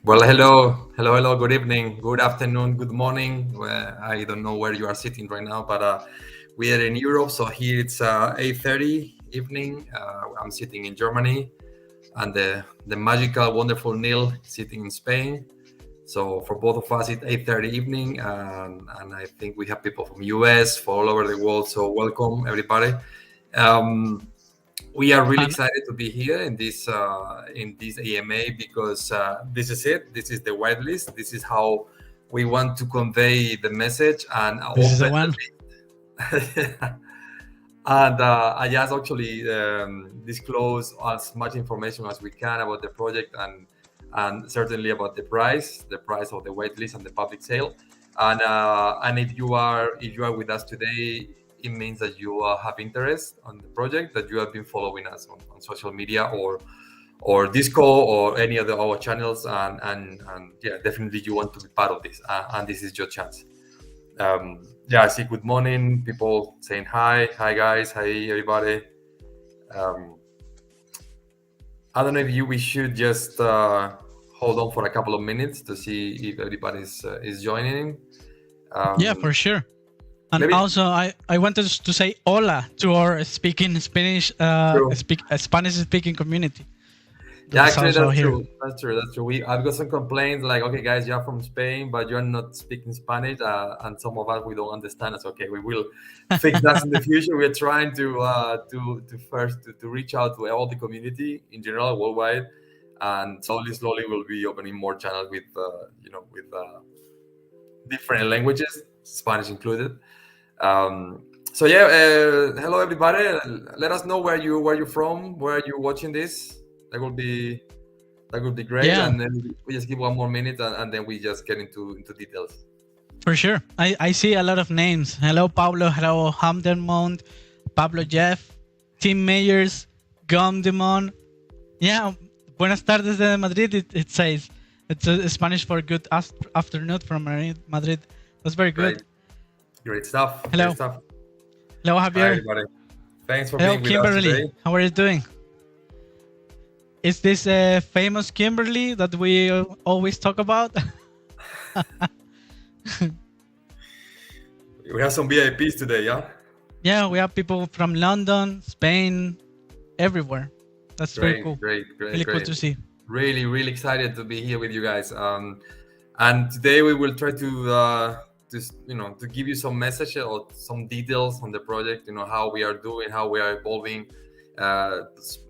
Well, hello. Good evening, good afternoon, good morning. Well, I don't know where you are sitting right now, but we are in Europe, so here it's 8:30 evening. I'm sitting in Germany, and the magical, wonderful Neil sitting in Spain. So for both of us, it's 8:30 evening, and I think we have people from US, for all over the world. So welcome everybody. Um, we are really And excited to be here in this AMA because this is it. This is the whitelist. This is how we want to convey the message and this is the open one. the list. And I just actually disclose as much information as we can about the project and certainly about the price of the waitlist and the public sale. And if you are with us today, it means that you have interest on the project, that you have been following us on social media or Discord or any of our channels, and yeah, definitely you want to be part of this, and this is your chance. Yeah, I see. Good morning, people saying hi guys, hi everybody. Um, I don't know if we should just hold on for a couple of minutes to see if everybody's is joining. Yeah, Um, for sure. And Maybe also, I wanted to say hola to our speaking Spanish, true. Spanish speaking community. Yeah, That's actually, also that's here. true. That's true. That's true. I've got some complaints like, okay, guys, you're from Spain, but you're not speaking Spanish, and some of us we don't understand. It's okay. We will fix that in the future. We're trying to first to reach out to all the community in general worldwide, and slowly we'll be opening more channels with different languages, Spanish included. So yeah, hello everybody. Let us know where you're from, where you're watching this. That would be that would be great. Yeah, And then we just give one more minute, and then we just get into details. for sure. I see a lot of names. Hello, Pablo. Hello, Hamdermont, Pablo Jeff, Tim Mayers, Gomdemon. Yeah, buenas tardes de Madrid. It says it's Spanish for good afternoon from Madrid. That's very Great, good. great stuff. Great Hello. stuff. Hello, Hi Javier. everybody. Thanks for Hello, being with us Kimberly. today. How are you doing? Is this famous Kimberly that we always talk about? We have some VIPs today, yeah. Yeah, we have people from London, Spain, everywhere. That's very Great, cool. great, great, Really cool great. to see. Really excited to be here with you guys. And today we will try to give you some message or some details on the project. How we are doing, how we are evolving.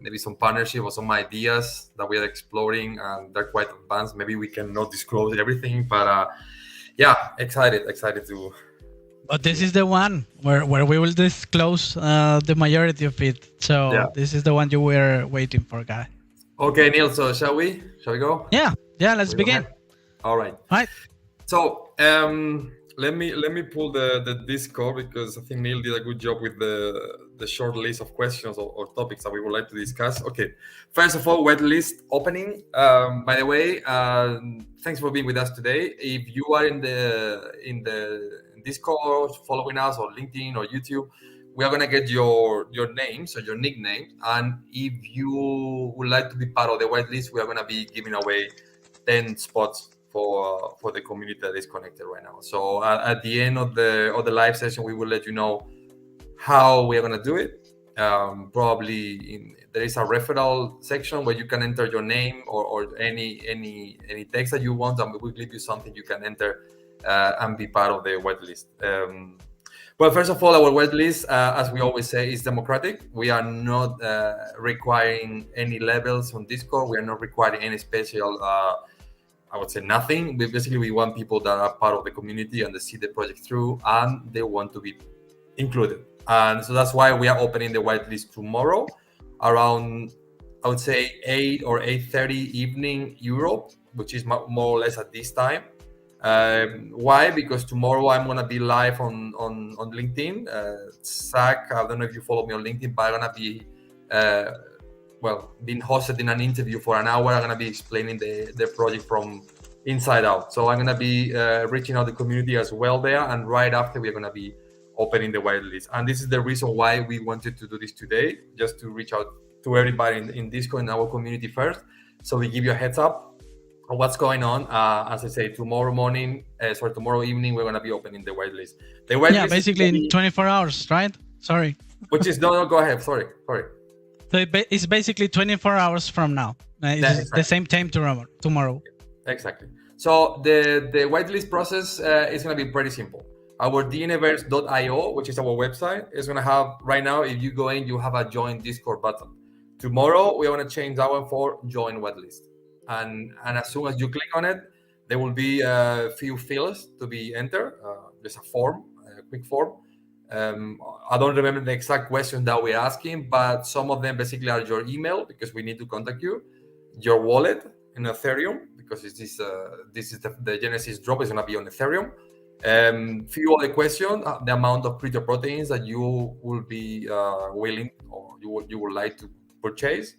Maybe some partnership or some ideas that we are exploring, and they're quite advanced. Maybe we cannot disclose everything, but yeah, excited But this to is the one where we will disclose the majority of it. yeah. So this is the one you were waiting for, guy. Okay, Neil. So shall we go? Yeah, let's We go begin. ahead. All right. Right. So let me pull the Discord, because I think Neil did a good job with the short list of questions or topics that we would like to discuss. Okay, first of all, whitelist opening. By the way, thanks for being with us today. If you are in the Discord following us, or LinkedIn or YouTube, we are gonna get your names or your nickname, and if you would like to be part of the whitelist, we are gonna be giving away 10 spots for the community that is connected right now. So at the end of the live session, we will let you know how we are going to do it. Probably there is a referral section where you can enter your name or any text that you want, and we will give you something you can enter and be part of the whitelist. Well, first of all, our whitelist, as we always say, is democratic. We are not requiring any levels on Discord. We are not requiring any special I would say nothing. We want people that are part of the community and they see the project through and they want to be included. And so that's why we are opening the whitelist tomorrow around, I would say, 8 or 8:30 evening Europe, which is more or less at this time. Why? Because tomorrow I'm gonna be live on LinkedIn. Zach, I don't know if you follow me on LinkedIn, but I'm gonna be being hosted in an interview for an hour. I'm going to be explaining the project from inside out. So I'm going to be reaching out the community as well there. And right after, we're going to be opening the whitelist. And this is the reason why we wanted to do this today, just to reach out to everybody in Discord, in our community first. So we give you a heads up what's going on. As I say, tomorrow evening, we're going to be opening the whitelist. The whitelist, yeah, basically in 24 hours, right? Sorry. which is no, go ahead. Sorry. So it's basically 24 hours from now. It's Exactly. the same time tomorrow. Exactly. So the whitelist process is going to be pretty simple. Our DNAVerse.io, which is our website, is going to have right now. If you go in, you have a join Discord button. Tomorrow, we want to change that one for join whitelist, and as soon as you click on it, there will be a few fields to be entered. There's a form, a quick form. I don't remember the exact question that we're asking, but some of them basically are your email because we need to contact you, your wallet in Ethereum because this is the Genesis drop is going to be on Ethereum. Few other questions: the amount of crypto proteins that you will be willing or you would like to purchase,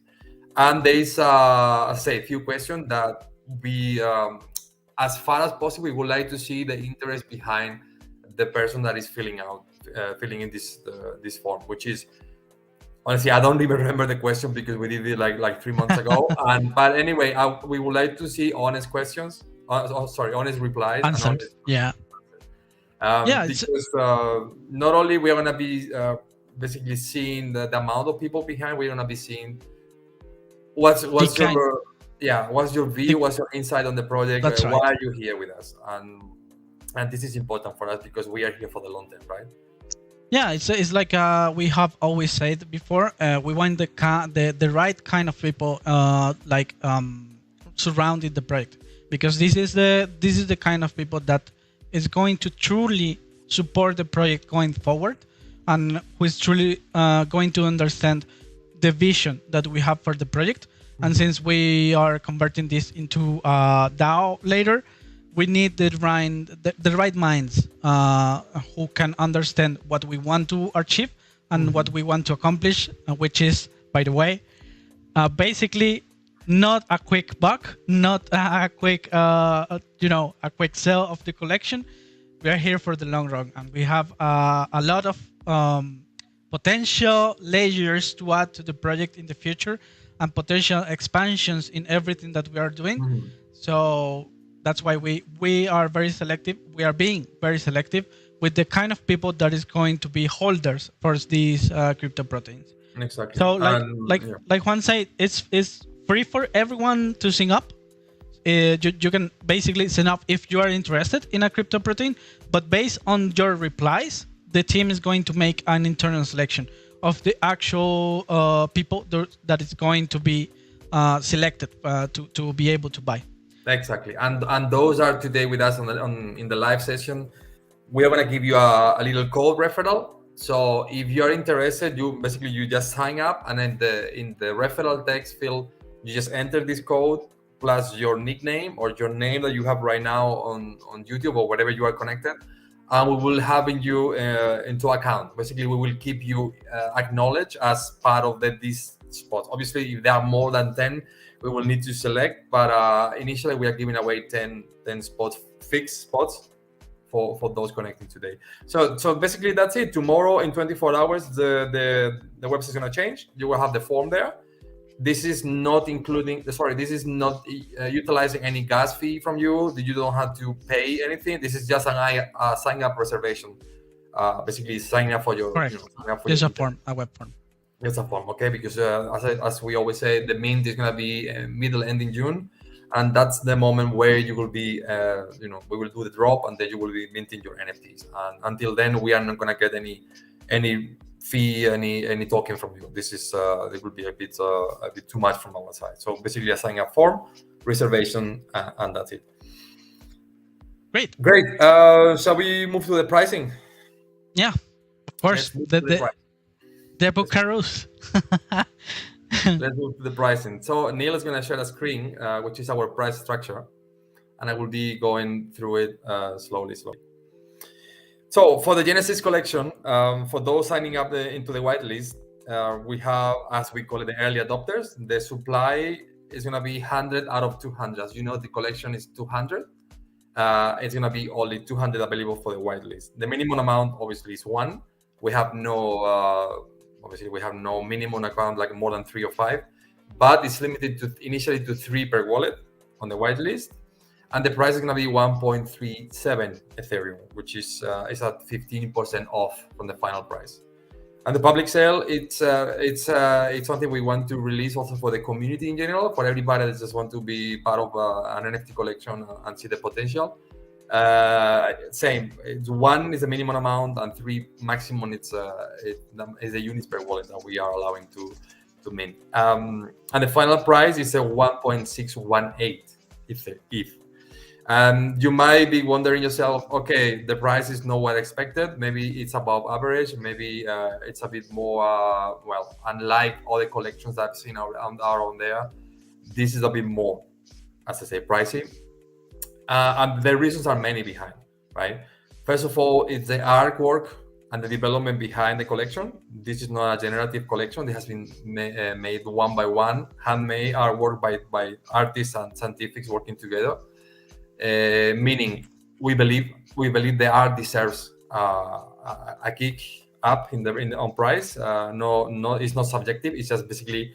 and there is a few questions that we, as far as possible, we would like to see the interest behind the person that is filling in this form, which is honestly I don't even remember the question because we did it like 3 months ago. But anyway, we would like to see honest questions. Honest replies. Answers. Because not only we're gonna be basically seeing the amount of people behind, we're gonna be seeing what's your view, what's your insight on the project, why are you here with us, and this is important for us because we are here for the long term, right? Yeah, it's like we have always said before. We want the right kind of people surrounding the project, because this is the kind of people that is going to truly support the project going forward, and who is truly going to understand the vision that we have for the project. Mm-hmm. And since we are converting this into DAO later, we need the right minds who can understand what we want to achieve and mm-hmm. what we want to accomplish, which is, by the way, basically not a quick buck, not a quick a quick sell of the collection. We are here for the long run, and we have a lot of potential layers to add to the project in the future, and potential expansions in everything that we are doing. Mm-hmm. So that's why we are very selective. We are being very selective with the kind of people that is going to be holders for these crypto proteins. Exactly. So like Juan said, it's free for everyone to sign up. You can basically sign up if you are interested in a crypto protein, but based on your replies, the team is going to make an internal selection of the actual people that is going to be selected to be able to buy. Exactly, and those are today with us in the live session. We are going to give you a little code referral. So if you're interested, you just sign up, and in the referral text field, you just enter this code plus your nickname or your name that you have right now on YouTube or wherever you are connected, and we will have you into account. Basically, we will keep you acknowledged as part of these spots. Obviously, if there are more than 10, we will need to select, but initially we are giving away 10 spots, fixed spots for those connecting today. So basically that's it. Tomorrow in 24 hours, the website is going to change. You will have the form there. This is not utilizing any gas fee from you. You don't have to pay anything. This is just a sign up reservation. Basically sign up for your. Correct. There's a form, a web form. It's a form, okay? Because as we always say, the mint is going to be ending June, and that's the moment where you will be, we will do the drop, and then you will be minting your NFTs. And until then, we are not going to get any fee, any token from you. This is it will be a bit too much from our side. So basically, a sign up form, reservation, and that's it. Great. Shall we move to the pricing? Yeah, of course. The Buckaroos. Let's move to the pricing. So Neil is going to share a screen, which is our price structure, and I will be going through it slowly. So for the Genesis collection, for those signing up into the whitelist, we have, as we call it, the early adopters. The supply is going to be 100 out of 200. As you know, the collection is 200. It's going to be only 200 available for the whitelist. The minimum amount, obviously, is 1. We have no minimum account, like more than 3 or 5, but it's limited initially to 3 per wallet. on the whitelist, and the price is going to be 1.37 Ethereum, which is at 15% off from the final price. And the public sale, it's something we want to release also for the community in general, for everybody that just want to be part of an NFT collection and see the potential. Same, it's 1 is the minimum amount, and 3 maximum. Is the units per wallet that we are allowing to mint. And the final price is a 1.618 ETH. You might be wondering yourself, okay, the price is not what expected. Maybe it's above average. Maybe it's a bit more, unlike other collections that I've seen are on there. This is a bit more, as I say, pricey. And the reasons are many behind, right? First of all, it's the artwork and the development behind the collection. This is not a generative collection. It has been made one by one, handmade artwork by artists and scientists working together. Meaning, we believe the art deserves a kick up on price. No, it's not subjective. It's just basically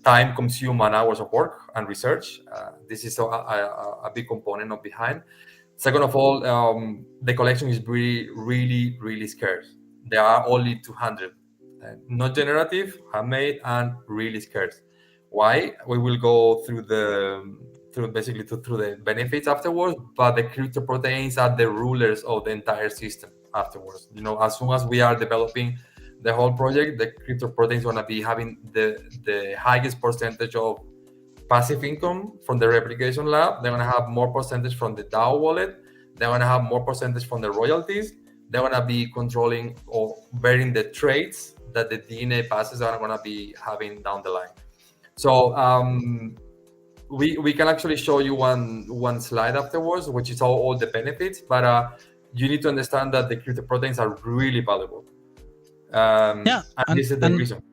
time consumed and hours of work and research. This is a big component of behind. Second of all, the collection is really scarce. There are only 200, not generative, handmade, and really scarce. Why? We will go through the benefits afterwards, but the cryptoproteins are the rulers of the entire system afterwards. As soon as we are developing the whole project, the cryptoproteins want to be having the highest percentage of passive income from the replication lab. They're going to have more percentage from the DAO wallet. They're going to have more percentage from the royalties. They're going to be controlling or bearing the trades that the DNA passes are going to be having down the line. So we can actually show you one slide afterwards, which is all the benefits, but you need to understand that the cryptoproteins are really valuable. And this is the reason.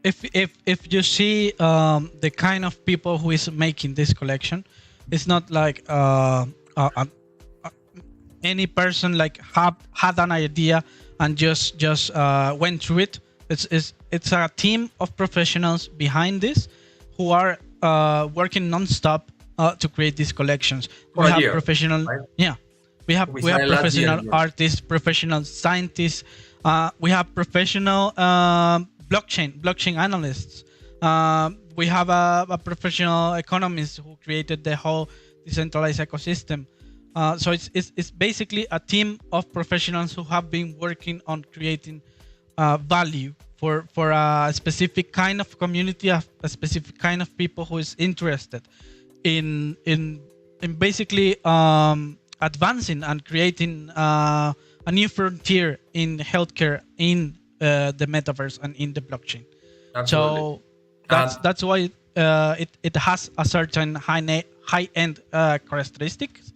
If you see the kind of people who is making this collection, it's not like any person like had an idea and just went through it. It's a team of professionals behind this who are working non-stop to create these collections. We have professional, right? We have professional artists, professional scientists. We have professional blockchain analysts. We have a professional economist who created the whole decentralized ecosystem. So it's basically a team of professionals who have been working on creating value for a specific kind of community, a specific kind of people who is interested in basically advancing and creating a new frontier in healthcare in the metaverse and in the blockchain. Absolutely. So that's why it has a certain high-end characteristics.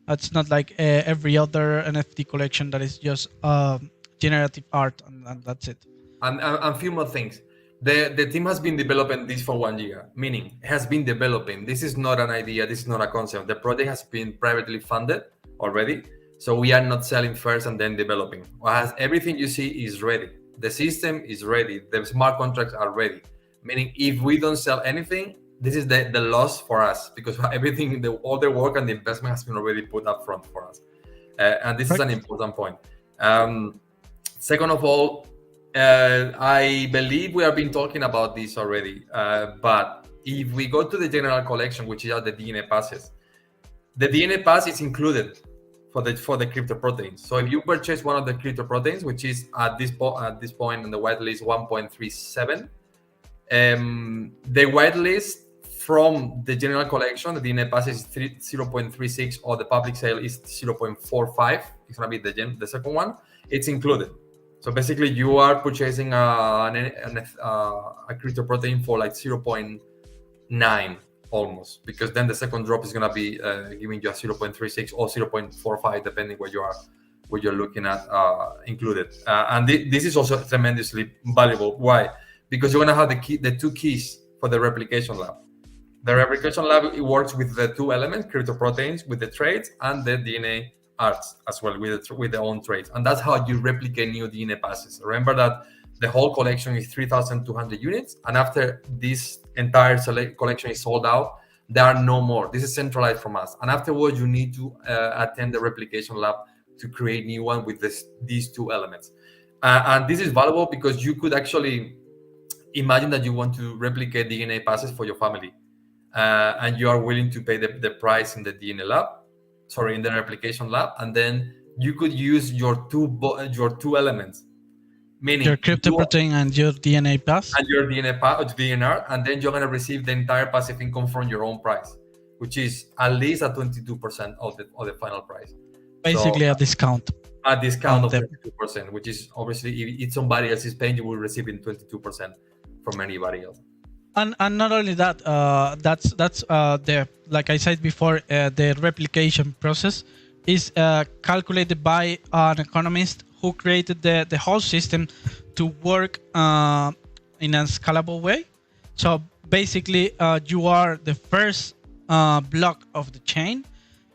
It's not like every other NFT collection that is just generative art and that's it. And a few more things. The team has been developing this for 1 year, meaning it has been developing. This is not an idea. This is not a concept. The project has been privately funded already. So we are not selling first and then developing. Whereas everything you see is ready. The system is ready. The smart contracts are ready. Meaning if we don't sell anything, this is the loss for us because everything, all the work and the investment has been already put up front for us. And this is an important point. Second of all, I believe we have been talking about this already. But if we go to the general collection, which are the DNA passes, the DNA pass is included for the cryptoproteins. So if you purchase one of the cryptoproteins, which is at this point on the whitelist 1.37, the whitelist from the general collection, the DNA pass is 0.36, or the public sale is 0.45. It's gonna be the second one. It's included. So basically, you are purchasing a cryptoprotein for like 0.9 almost, because then the second drop is gonna be giving you a 0.36 or 0.45, depending what you're looking at included. And this is also tremendously valuable. Why? Because you're gonna have the two keys for the replication lab. The replication lab, it works with the two elements, cryptoproteins, with the traits, and the DNA arts as well with their own traits. And that's how you replicate new DNA passes. Remember that the whole collection is 3,200 units. And after this entire collection is sold out, There are no more. This is centralized from us. And afterwards, you need to attend the replication lab to create new one with these two elements. And this is valuable because you could actually imagine that you want to replicate DNA passes for your family, and you are willing to pay the price in the in the replication lab, and then you could use your two elements, meaning your cryptoprotein and your DNA pass and your DNR, and then you're gonna receive the entire passive income from your own price, which is at least at 22% of the final price. Basically, so, a discount. A discount of 22%, which is obviously if it's somebody else is paying, you will receive in 22% from anybody else. And not only that, that's the, like I said before, the replication process is calculated by an economist who created the whole system to work in a scalable way. So basically, you are the first block of the chain,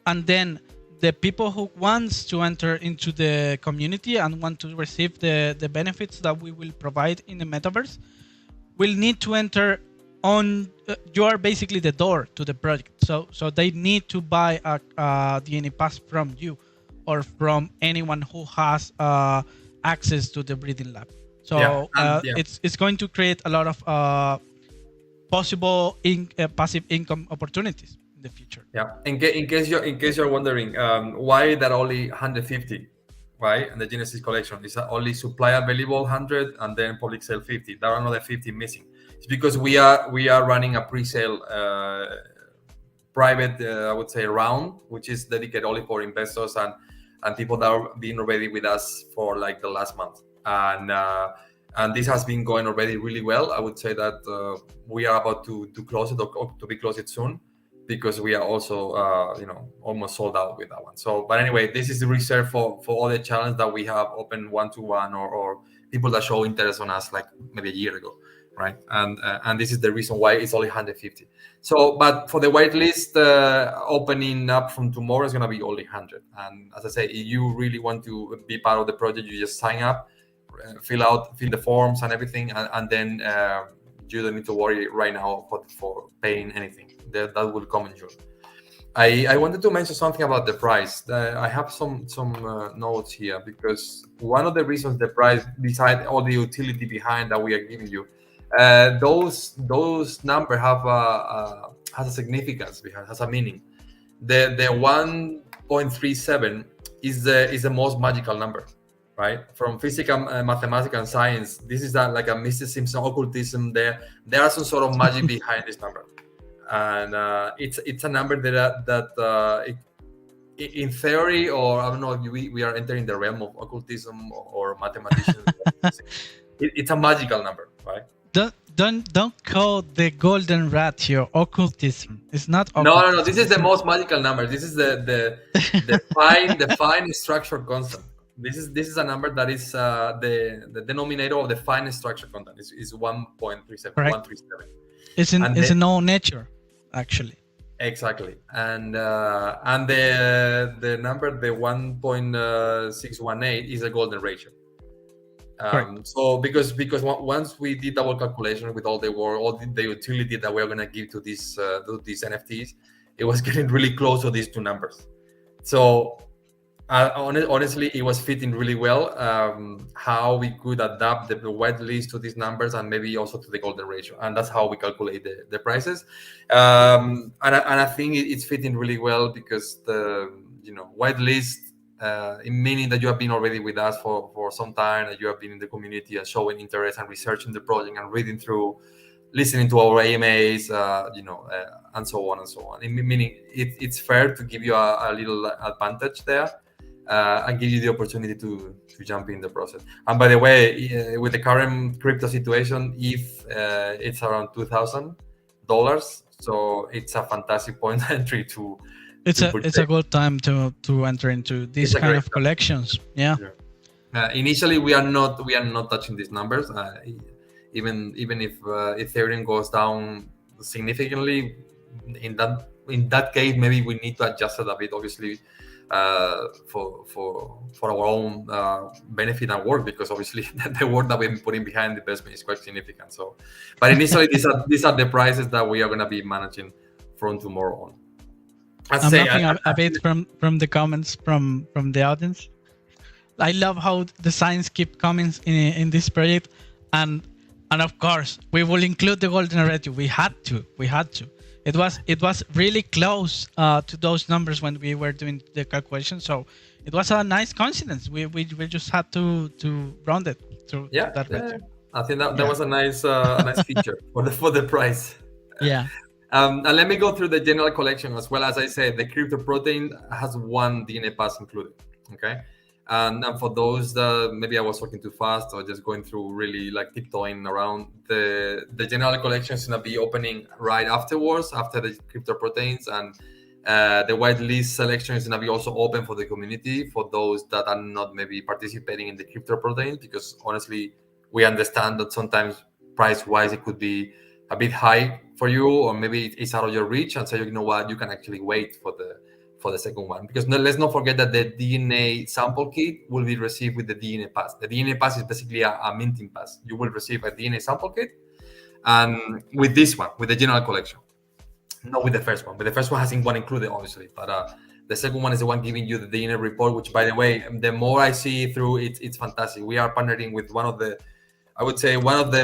and then the people who wants to enter into the community and want to receive the benefits that we will provide in the metaverse will need to enter on. You are basically the door to the project. So they need to buy a DNA pass from you or from anyone who has access to the breeding lab. So it's going to create a lot of possible passive income opportunities in the future. Yeah. In case you're wondering, why that only 150, right? And the Genesis collection is only supply available 100 and then public sale 50. There are another 50 missing. It's because we are running a pre-sale private, I would say, round, which is dedicated only for investors and people that are being already with us for like the last month. And this has been going already really well. I would say that we are about to close it or to be closed soon, because we are also almost sold out with that one. So, but anyway, this is reserved for all the channels that we have open one-to-one or people that show interest on us like maybe a year ago, right? And this is the reason why it's only 150. So, but for the whitelist opening up from tomorrow is going to be only 100. And as I say, if you really want to be part of the project, you just sign up, fill the forms and everything, and then you don't need to worry right now for paying anything. That will come in June. I wanted to mention something about the price. I have some notes here, because one of the reasons the price, beside all the utility behind that we are giving you, those numbers have has a significance, has a meaning. The 1.37 is the most magical number, right? From physical, mathematics, and science, this is like a mysticism, some occultism. There are some sort of magic behind this number, and it's a number that in theory, or I don't know if we are entering the realm of occultism or mathematicians. It's a magical number, right? Don't call the golden ratio occultism. It's not occultism. No. This is the most magical number. This is the fine structure constant. This is a number that is the denominator of the fine structure constant is 1.37. 137. It's in no nature, actually. Exactly, and the number, the 1.618, is a golden ratio. So because once we did double calculation with all the utility that we're gonna give to these NFTs, it was getting really close to these two numbers. So honestly, it was fitting really well how we could adapt the whitelist to these numbers and maybe also to the golden ratio, and that's how we calculate the prices. And I think it's fitting really well because the whitelist. Meaning that you have been already with us for some time, that you have been in the community and showing interest and researching the project and reading through, listening to our AMAs, and so on and so on. Meaning it's fair to give you a little advantage there and give you the opportunity to jump in the process. And by the way, with the current crypto situation, if it's around $2,000, so it's a fantastic point of entry to. It's a good time to enter into these kind of collections. Yeah. Initially, we are not touching these numbers. Even if Ethereum goes down significantly, in that case, maybe we need to adjust it a bit. Obviously, for our own benefit and work, because obviously the work that we've been putting behind the investment is quite significant. So, but initially, these are the prices that we are going to be managing from tomorrow on. I I'm say, laughing a bit from the comments from the audience. I love how the signs keep coming in this project, and of course we will include the golden ratio. We had to. It was really close to those numbers when we were doing the calculation. So it was a nice coincidence. We just had to round it to that ratio. I think that was a nice feature for the price. Yeah. And let me go through the general collection as well. As I said, the crypto protein has one DNA pass included. Okay. And for those that maybe I was talking too fast or just going through really like tiptoeing around, the general collection is going to be opening right afterwards, after the crypto proteins. And the whitelist selection is going to be also open for the community, for those that are not maybe participating in the crypto proteins, because honestly, we understand that sometimes price-wise it could be a bit high for you, or maybe it's out of your reach, and so you know what, you can actually wait for the second one, because let's not forget that the DNA sample kit will be received with the DNA pass. The DNA pass is basically a minting pass. You will receive a DNA sample kit, and with this one, with the general collection, not with the first one. But the first one has one included, obviously, but the second one is the one giving you the DNA report, which, by the way, the more I see through it, it's fantastic. We are partnering with one of the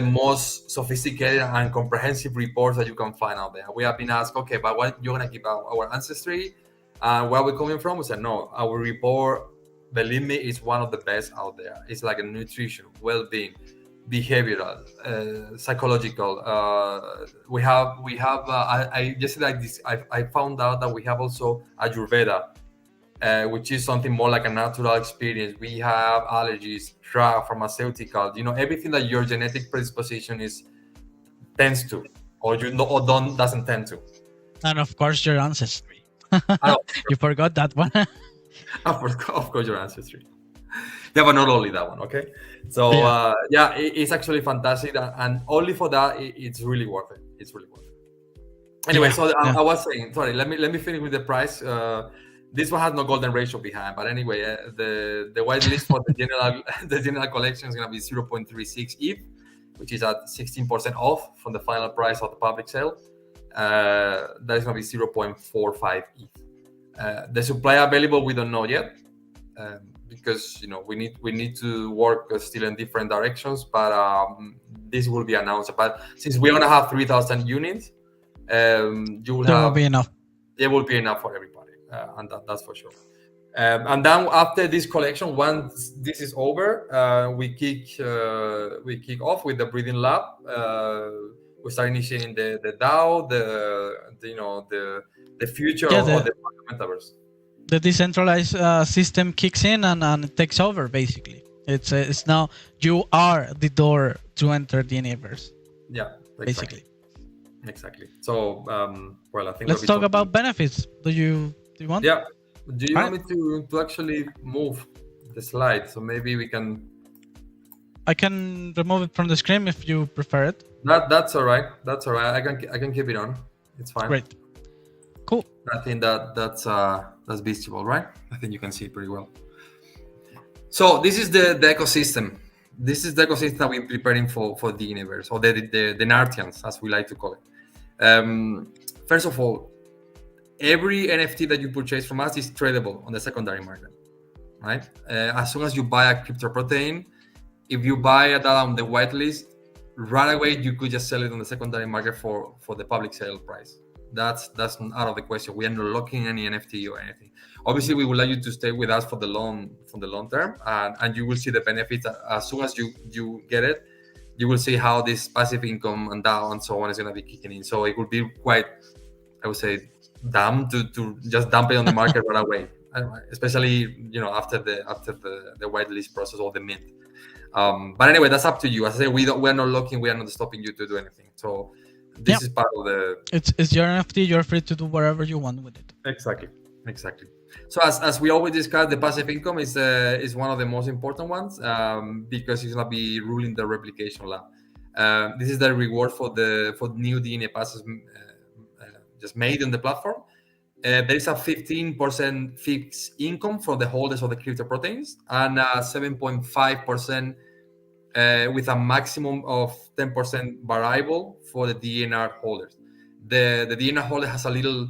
most sophisticated and comprehensive reports that you can find out there. We have been asked, okay, but what you're gonna keep our ancestry, where we're coming from? We said, no, our report, believe me, is one of the best out there. It's like a nutrition, well-being, behavioral, psychological. We have. I just like this. I found out that we have also Ayurveda, which is something more like a natural experience. We have allergies, pharmaceutical, everything that your genetic predisposition tends to, or doesn't tend to. And of course, your ancestry. You forgot that one. Of course, your ancestry. Yeah, but not only that one, okay? So, it's actually fantastic. And only for that, it's really worth it. It's really worth it. Anyway, I was saying, sorry, let me finish with the price. This one has no golden ratio behind, but anyway, the whitelist for the general collection is going to be 0.36 ETH, which is at 16% off from the final price of the public sale. That is going to be 0.45 ETH. The supply available, we don't know yet, because we need to work still in different directions. But this will be announced. But since we're going to have 3,000 units, will be enough. It will be enough for everybody. And that's for sure. And then after this collection, once this is over, we kick off with the breathing lab. We start initiating the DAO, the future of the metaverse. The decentralized system kicks in and it takes over. Basically, it's now you are the door to enter the DNAVerse. Yeah, basically. Exactly. So, I think let's talk about benefits. Do you want? Yeah. Do you want me to actually move the slide? So maybe we can. I can remove it from the screen if you prefer it. That's all right. That's all right. I can keep it on. It's fine. Great. Cool. I think that's visible, right? I think you can see it pretty well. So this is the ecosystem. This is the ecosystem that we're preparing for DNAVerse, or the Nartians, as we like to call it. First of all, every NFT that you purchase from us is tradable on the secondary market, right? As soon as you buy a crypto protein, if you buy that on the whitelist, right away you could just sell it on the secondary market for the public sale price. That's out of the question. We are not locking any NFT or anything. Obviously, we would like you to stay with us for the long term, and you will see the benefits as soon as you get it. You will see how this passive income and DAO and so on is going to be kicking in. So it would be quite, I would say, dumb to just dump it on the market right away, especially after the whitelist process or the mint. But anyway, that's up to you. As I say, we're not locking. We are not stopping you to do anything. So this is part of the. It's your NFT. You're free to do whatever you want with it. Exactly. So as we always discuss, the passive income is one of the most important ones, because it's gonna be ruling the replication lab. This is the reward for new DNA passes just made on the platform. There is a 15% fixed income for the holders of the crypto proteins, and 7.5% with a maximum of 10% variable for the DNR holders. the DNA holder has a little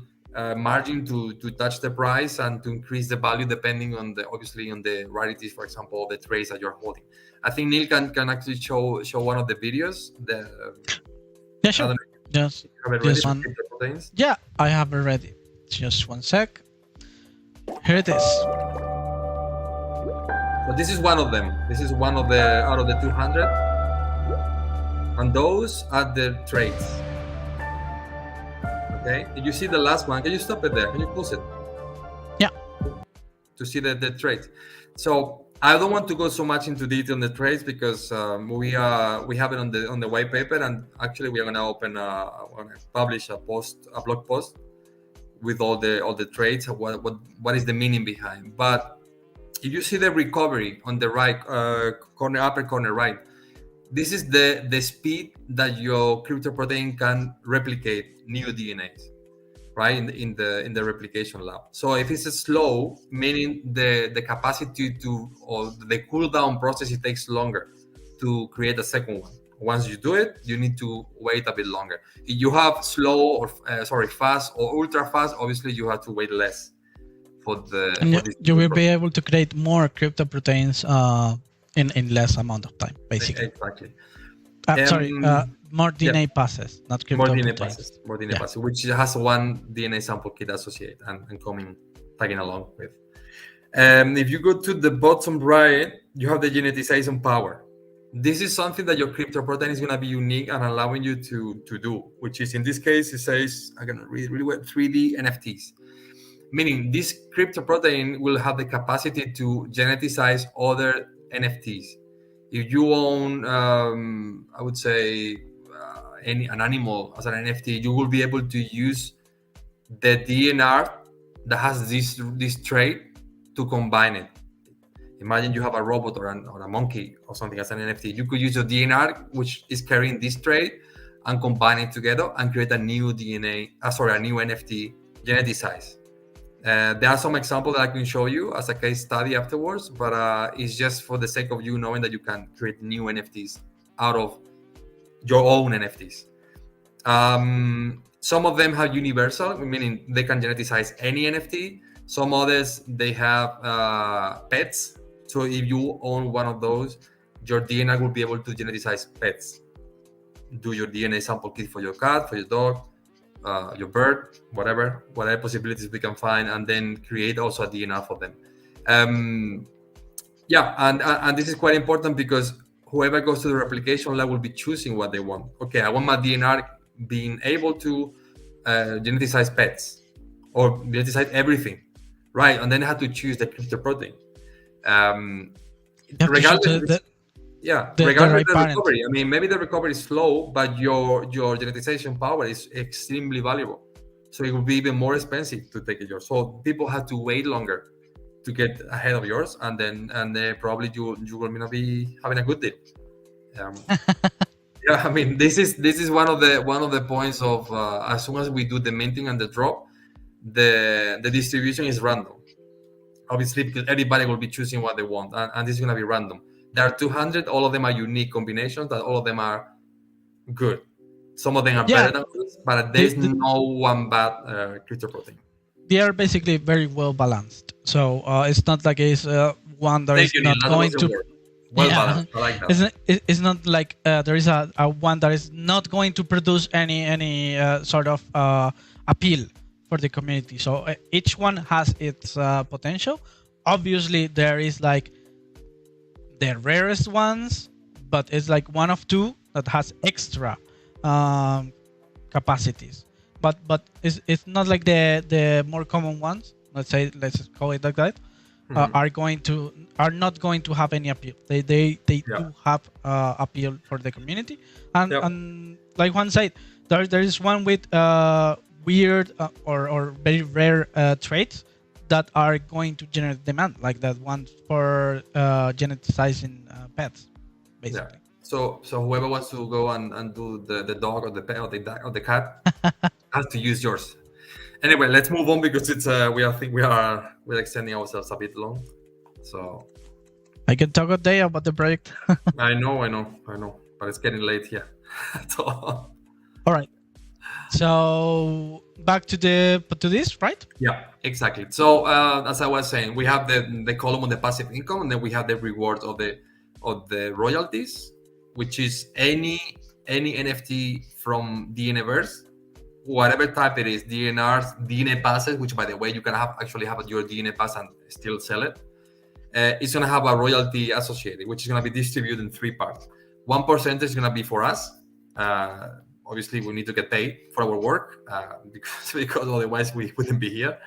margin to touch the price and to increase the value depending on obviously on the rarities, for example, the traits that you're holding. I think Neil can actually show one of the videos. Yeah, sure. Just one. Yeah, I have it ready. Just one sec. Here it is. So this is one of them. This is one of the out of the 200, and those are the traits. Okay, if you see the last one, can you stop it there? Can you pause it? Yeah. To see the traits. So I don't want to go so much into detail on the traits because we have it on the white paper, and actually we are gonna publish a blog post with all the traits of what is the meaning behind. But if you see the recovery on the right corner, upper corner right, this is the speed that your cryptoprotein can replicate new DNAs, right? In the replication lab. So if it's slow, meaning the capacity or the cooldown process, it takes longer to create a second one. Once you do it, you need to wait a bit longer. If you have slow or fast or ultra fast, obviously you have to wait less for you will be able to create more cryptoproteins in less amount of time, basically. Exactly. More DNA passes, not cryptoproteins. More DNA passes, which has one DNA sample kit associated and tagging along with. If you go to the bottom right, you have the geneticization power. This is something that your cryptoprotein is going to be unique and allowing you to do, which is in this case, it says, I can read really well, 3D NFTs. Meaning this cryptoprotein will have the capacity to geneticize other NFTs. If you own, I would say, an animal as an NFT, you will be able to use the DNR that has this trait to combine it. Imagine you have a robot or a monkey or something as an NFT. You could use your DNR, which is carrying this trait, and combine it together and create a new a new NFT geneticized. There are some examples that I can show you as a case study afterwards, but it's just for the sake of you knowing that you can create new NFTs out of your own NFTs. Some of them have universal, meaning they can geneticize any NFT. Some others, they have pets. So if you own one of those, your DNA will be able to geneticize pets. Do your DNA sample kit for your cat, for your dog, your bird, whatever possibilities we can find, and then create also a DNR for them. And this is quite important because whoever goes to the replication lab will be choosing what they want. Okay, I want my DNR being able to geneticize pets or geneticize everything, right? And then I have to choose the cryptoprotein. Regardless of the recovery. I mean, maybe the recovery is slow, but your genetization power is extremely valuable. So it will be even more expensive to take it yours. So people have to wait longer to get ahead of yours, and then probably you will not be having a good deal. Yeah, I mean, this is one of the points of as soon as we do the minting and the drop, the distribution is random. Obviously, because everybody will be choosing what they want, and this is going to be random. There are 200. All of them are unique combinations. That all of them are good. Some of them are better than others, but there's no one bad cryptoprotein. They are basically very well balanced. So it's not like it's one that is not going to. Well balanced. I like that. It's not like there is a one that is not going to produce any sort of appeal for the community. So each one has its potential. Obviously, there is like the rarest ones, but it's like one of two that has extra capacities. But it's not like the more common ones. Let's call it like that. Are not going to have any appeal. They do have appeal for the community. And like Juan said, there is one with weird or very rare traits that are going to generate demand, like that one for geneticizing pets, basically. Yeah. So whoever wants to go and do the dog or the pet or the cat has to use yours. Anyway, let's move on because it's we're extending ourselves a bit long. So I can talk all day about the project. I know, but it's getting late here. All right. So back to this, right? Yeah, exactly. So as I was saying, we have the column on the passive income, and then we have the reward of the royalties, which is any NFT from DNAVerse, whatever type it is, DNRs, DNA passes, which by the way you can actually have your DNA pass and still sell it. It's going to have a royalty associated, which is going to be distributed in three parts. 1% is going to be for us. Obviously, we need to get paid for our work because otherwise we wouldn't be here.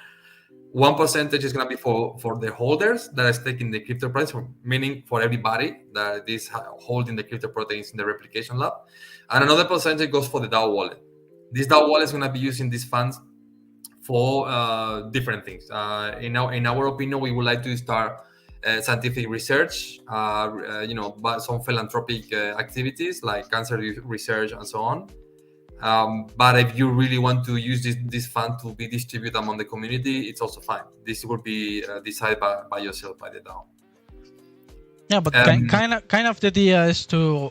1% is going to be for the holders that are staking the crypto price, meaning for everybody that is holding the crypto proteins in the replication lab. And another percentage goes for the DAO wallet. This DAO wallet is going to be using these funds for different things. In our opinion, we would like to start scientific research, some philanthropic activities like cancer research and so on. But if you really want to use this fund to be distributed among the community, it's also fine. This will be decided by yourself, by the DAO. Yeah, but kind of the idea is to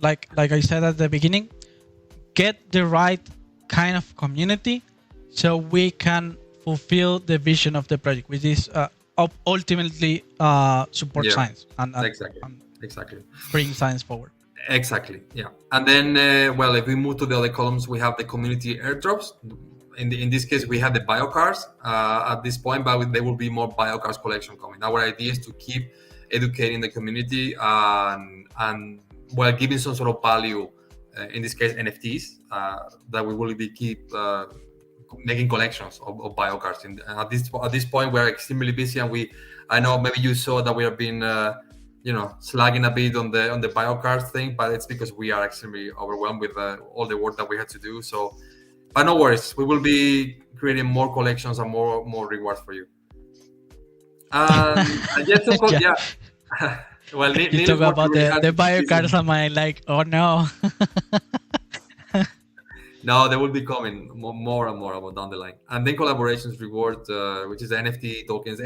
like I said at the beginning, get the right kind of community so we can fulfill the vision of the project, which is ultimately support science and exactly bring science forward. Exactly, yeah. And then, if we move to the other columns, we have the community airdrops. In this case, we have the biocars at this point, but there will be more biocars collection coming. Our idea is to keep educating the community and giving some sort of value. In this case, NFTs that we will be keep making collections of biocars. At this point, we're extremely busy, and I know maybe you saw that we have been. Slagging a bit on the biocards thing, but it's because we are extremely overwhelmed with all the work that we had to do. So, but no worries, we will be creating more collections and more rewards for you. And just to yeah. Well, you talk about the biocards, am I like, oh no? No, they will be coming more and more down the line. And then collaborations reward, which is the NFT tokens.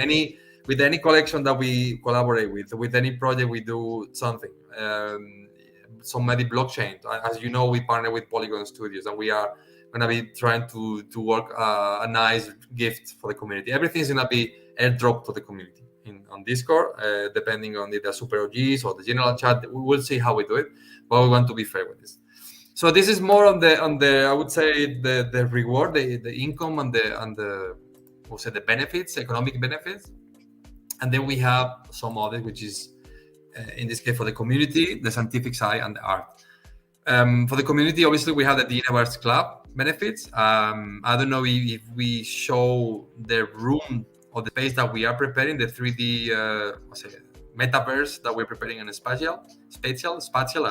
With any collection that we collaborate with any project, we do something. Maybe blockchain. As you know, we partner with Polygon Studios, and we are going to be trying to work a nice gift for the community. Everything is going to be airdropped to the community on Discord, depending on the super OGs or the general chat. We will see how we do it, but we want to be fair with this. So this is more on the I would say the reward, the income, and the benefits, economic benefits. And then we have some others, which is, in this case, for the community, the scientific side, and the art. For the community, obviously, we have the DNAVerse Club benefits. I don't know if we show the room or the space that we are preparing, the 3D metaverse that we're preparing in spatial. I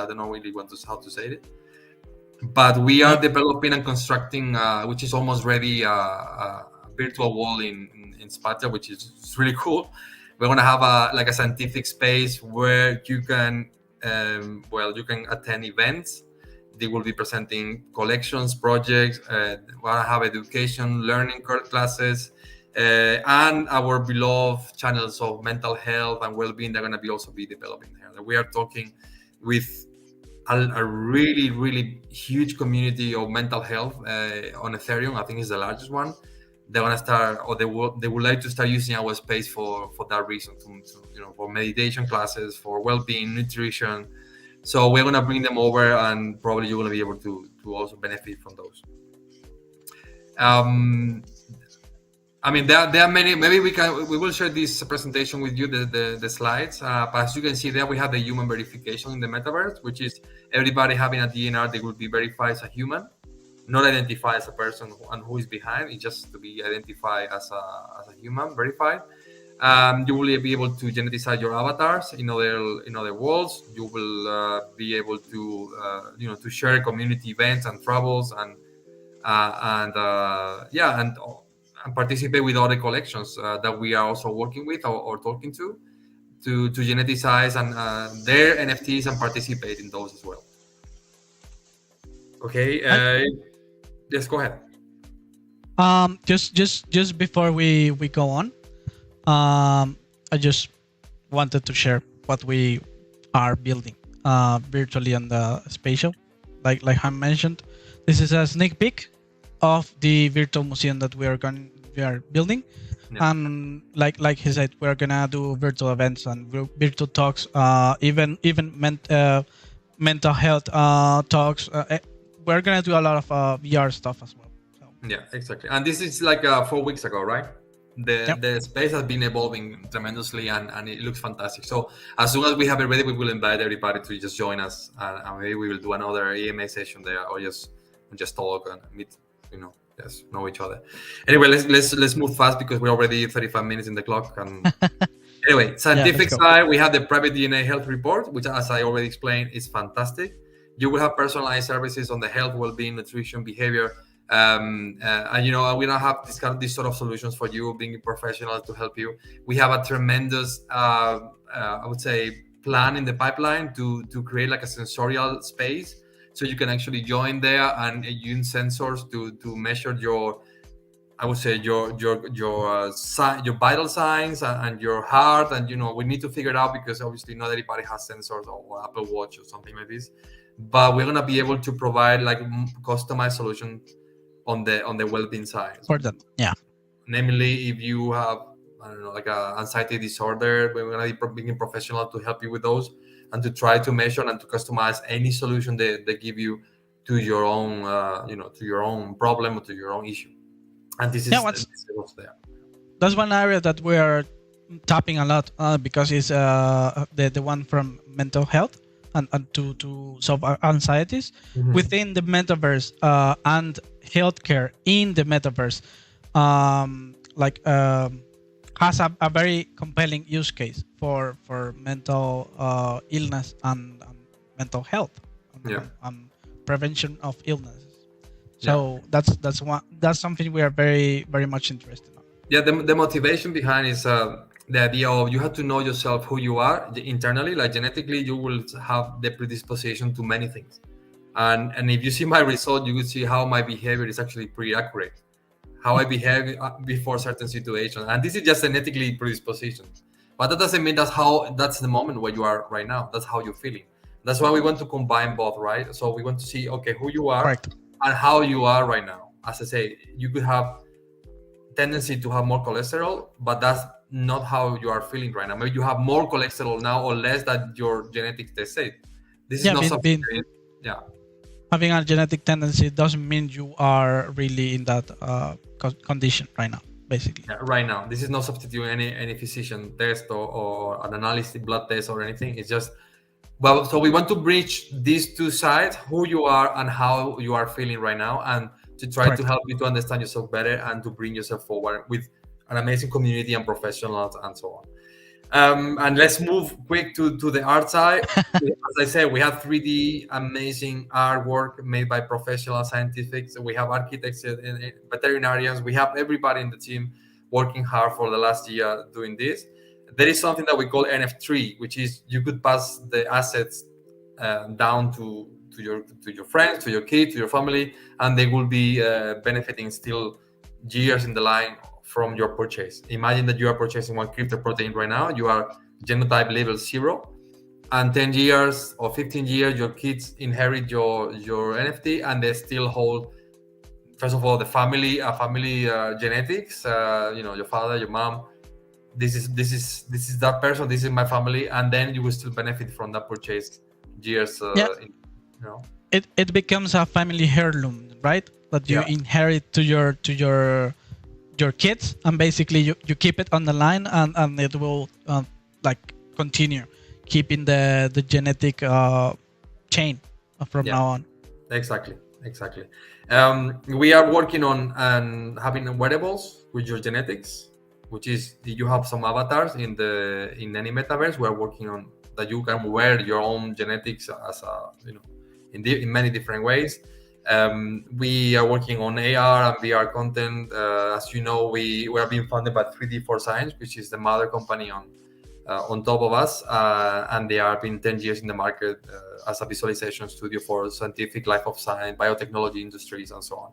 don't know really how to say it. But we are developing and constructing, which is almost ready, a virtual wall in spatial, which is really cool. We're going to have a scientific space where you can attend events. They will be presenting collections, projects. We're going to have education, learning classes, and our beloved channels of mental health and well-being. They're going to also be developing there. We are talking with a really, really huge community of mental health on Ethereum. I think it's the largest one. They're gonna start, or they would like to start using our space for that reason, for meditation classes, for well-being, nutrition. So we're gonna bring them over, and probably you're gonna be able to also benefit from those. There are many. Maybe we will share this presentation with you, the slides. But as you can see there, we have the human verification in the metaverse, which is everybody having a DNR. They will be verified as a human, not identified as a person and who is behind. It's just to be identified as a human, verified. You will be able to geneticize your avatars in other worlds. You will be able to to share community events and travels and participate with other collections that we are also working with or talking to geneticize and their NFTs and participate in those as well. Okay. Yes, go ahead. Just before we go on, I just wanted to share what we are building virtually on the spatial. Like I mentioned, This is a sneak peek of the virtual museum that we are building. Yeah. And like he said, we're gonna do virtual events and virtual talks, even mental health talks. We're gonna do a lot of VR stuff as well. So. Yeah, exactly. And this is like 4 weeks ago, right? The space has been evolving tremendously, and it looks fantastic. So as soon as we have it ready, we will invite everybody to just join us, and maybe we will do another EMA session there, or just talk and meet, just know each other. Anyway, let's move fast because we're already 35 minutes in the clock. And anyway, scientific side, we have the private DNA health report, which, as I already explained, is fantastic. You will have personalized services on the health, well-being, nutrition, behavior. And we don't have these sort of solutions for you, being professional, to help you. We have a tremendous I would say plan in the pipeline to create like a sensorial space, so you can actually join there and use sensors to measure your, I would say, your vital signs and your heart. And we need to figure it out, because obviously not everybody has sensors or Apple Watch or something like this, but we're going to be able to provide like customized solutions on the well-being side. For that, yeah. Namely, if you have, I don't know, like a anxiety disorder, we're going to be being professional to help you with those, and to try to measure and to customize any solution they give you to your own to your own problem or to your own issue. And this is what's there. That's one area that we are tapping a lot, because it's the one from mental health and to solve anxieties within the metaverse, and healthcare in the metaverse. Has a very compelling use case for mental illness and mental health, and prevention of illnesses. So that's something we are very, very much interested in. Yeah, the motivation behind is the idea of you have to know yourself, who you are internally. Like genetically, you will have the predisposition to many things, and if you see my result, you will see how my behavior is actually pretty accurate, how I behave before certain situations. And this is just genetically predisposition, but that doesn't mean that's the moment where you are right now. That's how you're feeling. That's why we want to combine both, right? So we want to see, okay, who you are. Correct. And how you are right now. As I say, you could have tendency to have more cholesterol, but that's not how you are feeling right now. Maybe you have more cholesterol now or less than your genetics test say. This is not something. Having a genetic tendency doesn't mean you are really in that condition right now, basically. Yeah, right now, this is not substituting any physician test or an analysis, blood test or anything. It's just, well, so we want to bridge these two sides, who you are and how you are feeling right now, and to try to help you to understand yourself better and to bring yourself forward with an amazing community and professionals and so on. And let's move quick to the art side. As I said, we have 3D amazing artwork made by professional scientists. We have architects, veterinarians. We have everybody in the team working hard for the last year doing this. There is something that we call NFT, which is you could pass the assets down to your friends, to your kids, to your family, and they will be benefiting still years in the line from your purchase. Imagine that you are purchasing one crypto protein right now. You are genotype level 0, and 10 years or 15 years, your kids inherit your NFT, and they still hold, first of all, the family genetics. Your father, your mom. This is that person. This is my family, and then you will still benefit from that purchase years. It becomes a family heirloom, right? That you inherit to your kids, and basically you keep it on the line, and it will continue keeping the genetic chain from now on. Exactly. We are working on having wearables with your genetics, which is you have some avatars in any metaverse. We are working on that you can wear your own genetics as in many different ways. We are working on AR and VR content. As you know, we are being funded by 3D for Science, which is the mother company on top of us, and they have been 10 years in the market as a visualization studio for scientific, life of science, biotechnology industries, and so on.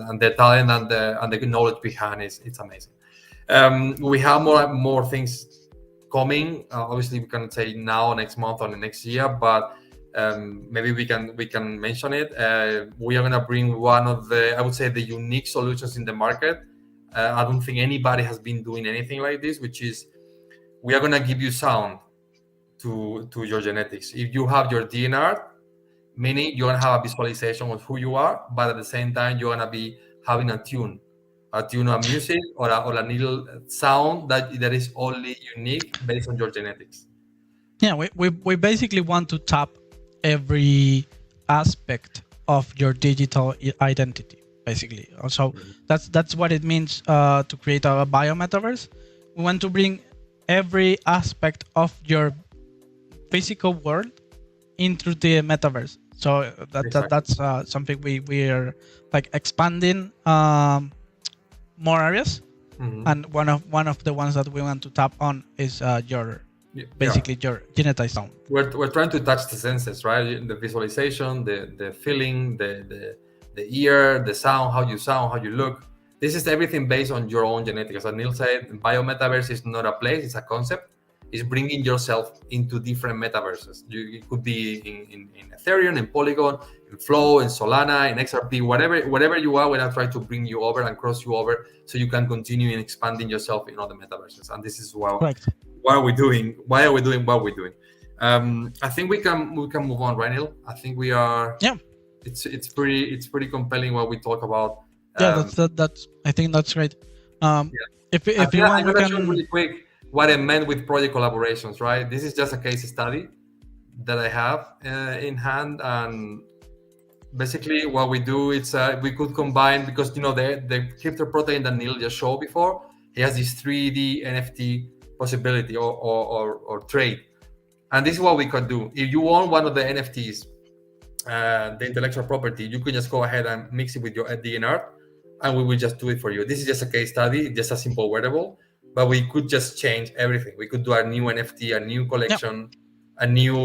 And the talent and the knowledge behind it's amazing. We have more things coming. Obviously, we can't say now, next month, or the next year, but maybe we can mention it. We are going to bring one of the, I would say, the unique solutions in the market. I don't think anybody has been doing anything like this, which is we are going to give you sound to your genetics. If you have your DNR, meaning you're going to have a visualization of who you are, but at the same time, you're going to be having a tune of music or a little sound that is only unique based on your genetics. Yeah, we basically want to tap every aspect of your digital identity, basically. Also, that's what it means to create a biometaverse. We want to bring every aspect of your physical world into the metaverse. So that's something we are like expanding more areas, and one of the ones that we want to tap on is your genetic sound. We're trying to touch the senses, right? The visualization, the feeling, the ear, the sound, how you look. This is everything based on your own genetics. As Neil said, biometaverse is not a place; it's a concept. It's bringing yourself into different metaverses. It could be in Ethereum, in Polygon, in Flow, in Solana, in XRP, whatever you are. We're gonna try to bring you over and cross you over, so you can continue in expanding yourself in other metaverses. And this is why are we doing? Why are we doing what we're doing? I think we can move on, right, Neil? I think we are. Yeah. It's pretty compelling what we talk about. That's I think that's great. If you want, we can show really quick what I meant with project collaborations, right? This is just a case study that I have in hand, and basically what we do is we could combine, because the crypto protein that Neil just showed before, he has this 3D NFT possibility or trade, and this is what we could do. If you own one of the NFTs, the intellectual property, you could just go ahead and mix it with your DNR, and we will just do it for you. This is just a case study, just a simple wearable. But we could just change everything. We could do a new NFT, a new collection, a new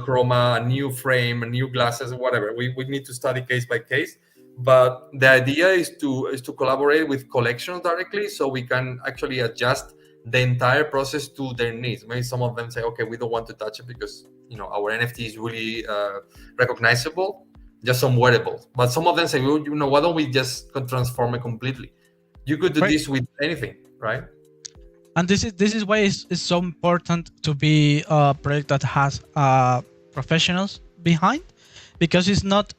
chroma, a new frame, a new glasses, whatever. We need to study case by case. But the idea is to collaborate with collections directly, so we can actually adjust the entire process to their needs. Maybe some of them say, okay, we don't want to touch it because our NFT is really recognizable, just some wearables. But some of them say, well, why don't we just transform it completely? You could do this with anything, right? And this is why it's so important to be a project that has professionals behind, because it's not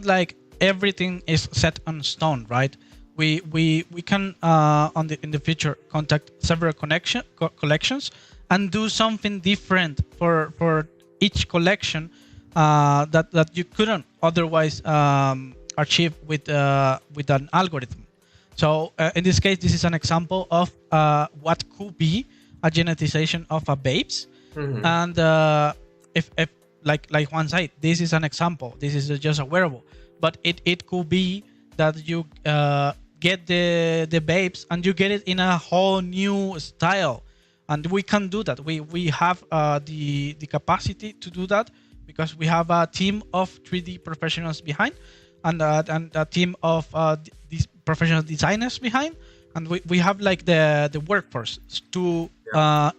like everything is set on stone, right? We can in the future contact several collections and do something different for each collection that you couldn't otherwise achieve with an algorithm. So in this case, this is an example of what could be a genetization of a babes. And if like one side, this is an example. This is just a wearable, but it could be that you get the babes and you get it in a whole new style, and we can do that. We have the capacity to do that because we have a team of 3D professionals behind, and a team of these professional designers behind, and we have like the workforce to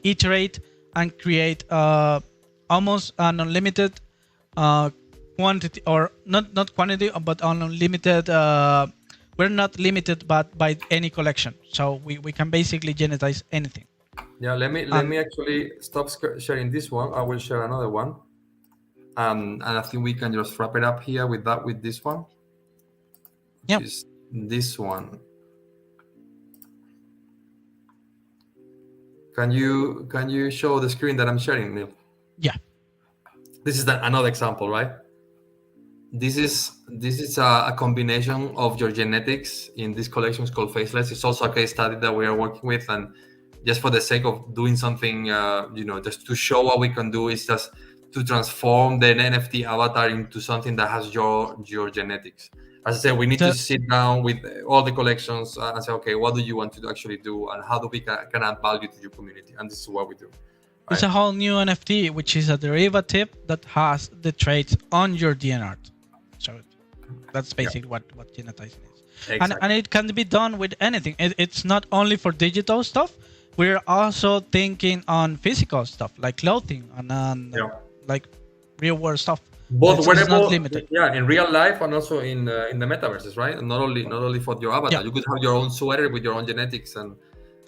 iterate and create almost an unlimited quantity, or not quantity, but unlimited. We're not limited by any collection, so we can basically genetize anything. Yeah, let me actually stop sharing this one. I will share another one, and I think we can just wrap it up here with this one. Yeah. Is this one. Can you show the screen that I'm sharing, Neil? Yeah. This is another example, right? This is a combination of your genetics in this collection. It's called Faceless. It's also a case study that we are working with, and just for the sake of doing something, just to show what we can do, is just to transform the NFT avatar into something that has your genetics. As I said, we need to sit down with all the collections and say, okay, what do you want to actually do, and how do we can add value to your community? And this is what we do. Right? It's a whole new NFT, which is a derivative that has the traits on your DNR. So that's basically what genetizing is. Exactly. And it can be done with anything. It's not only for digital stuff. We're also thinking on physical stuff like clothing and like real world stuff. Both It's not wearable, limited. yeah, in real life and also in the metaverses, right? Not only for your avatar. Yeah. You could have your own sweater with your own genetics and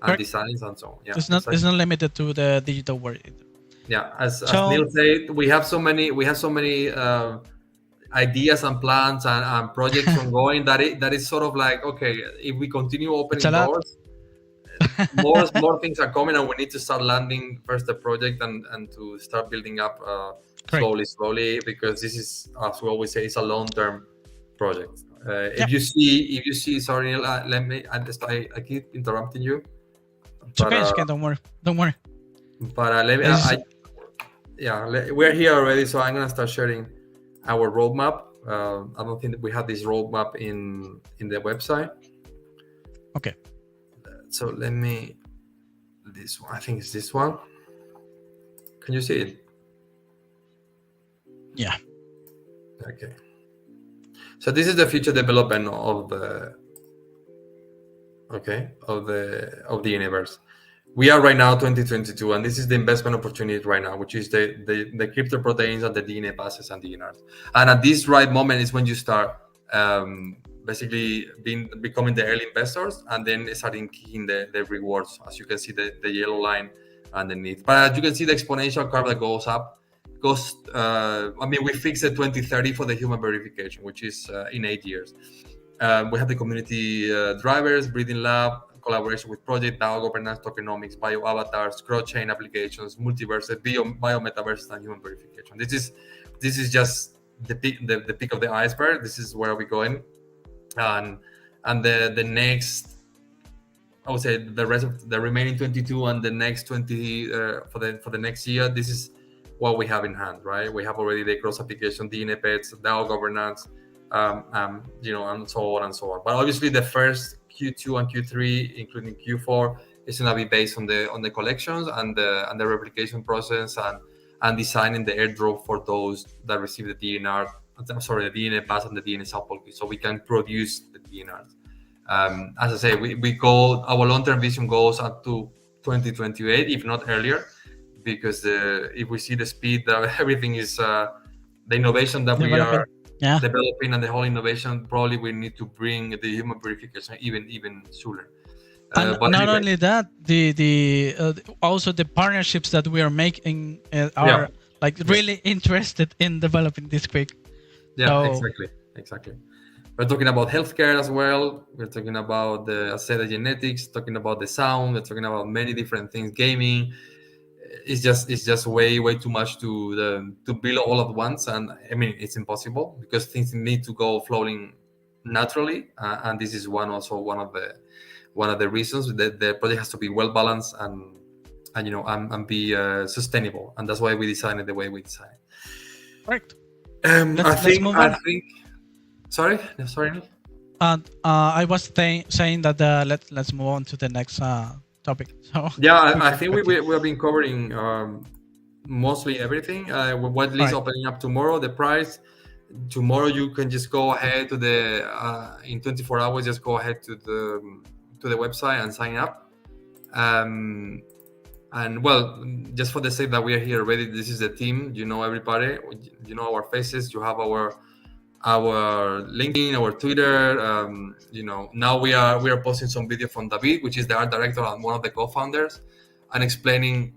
Correct. designs and so on. Yeah, It's exactly. not limited to the digital world either. Yeah, as So Neil said, we have so many ideas and plans and projects ongoing that is sort of like, okay, if we continue it's a opening lot. doors, more things are coming, and we need to start landing first the project and to start building up Correct. slowly, because this is, as we always say, it's a long-term project. Yeah. If you see, sorry, Neil, let me. I keep interrupting you, It's okay. It's okay. Don't worry. Don't worry. but let me. We're here already, so I'm gonna start sharing our roadmap. I don't think that we have this roadmap in the website. Okay. So let me. This one, I think it's this one. Can you see it? Yeah. Okay. So this is the future development of the. Okay, of the DNAVerse. We are right now 2022, and this is the investment opportunity right now, which is the crypto proteins and the DNA bases and DNRs. And at this right moment is when you start basically becoming the early investors, and then starting kicking the rewards. As you can see, the yellow line underneath. But as you can see, the exponential curve that goes up we fixed the 2030 for the human verification, which is in 8 years. We have the community drivers, breeding lab, collaboration with project, DAO governance, tokenomics, bio avatars, cross-chain applications, multiverse, bio metaverse, and human verification. This is just the peak of the iceberg. This is where we're going, and the next, I would say, the rest of the remaining 22 and the next 20 for the next year. This is what we have in hand, right? We have already the cross application, DNA pets, DAO governance, and so on and so on. But obviously, the first Q2 and Q3, including Q4, is gonna be based on the collections and the replication process and designing the airdrop for those that receive the DNR. I'm sorry, the DNA pass and the DNA sample key, so we can produce the DNRs. As I say, we go, our long-term vision goes up to 2028, if not earlier, because if we see the speed that everything is, the innovation that we are developing and the whole innovation, probably we need to bring the human verification even sooner. And but not anyway, only that, also the partnerships that we are making are like really interested in developing this quick. Yeah, so, exactly. We're talking about healthcare as well. We're talking about the genetics, talking about the sound. We're talking about many different things. Gaming. It's just way too much to build all at once, and I mean it's impossible because things need to go flowing naturally, and this is one of the reasons that the project has to be well balanced and be sustainable, and that's why we designed it the way we designed. Correct. I think. Sorry. I was saying that let's move on to the next topic. So yeah, I think we have been covering mostly everything. Whitelist opening up tomorrow. The price tomorrow, you can just go ahead to in 24 hours. Just go ahead to the website and sign up. And well, just for the sake that we are here already, this is the team. You know everybody. You know our faces. You have our LinkedIn, our Twitter. Now we are posting some video from David, which is the art director and one of the co-founders, and explaining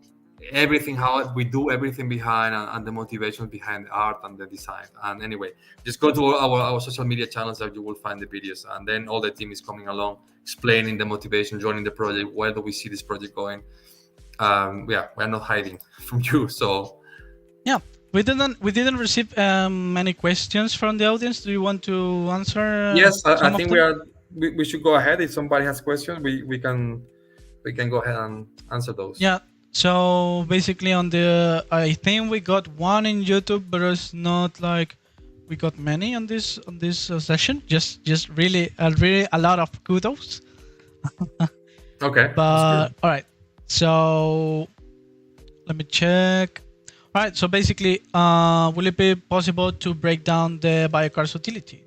everything, how we do everything behind and the motivation behind the art and the design. And anyway, just go to our social media channels that you will find the videos, and then all the team is coming along, explaining the motivation, joining the project, where do we see this project going. We're not hiding from you. So yeah. We didn't receive many questions from the audience. Do you want to answer? Yes, I think we should go ahead. If somebody has questions, we can go ahead and answer those. Yeah. So basically, I think we got one in YouTube, but it's not like we got many on this session. Just really a lot of kudos. Okay. But all right. So let me check. All right, so basically, will it be possible to break down the biocards utility?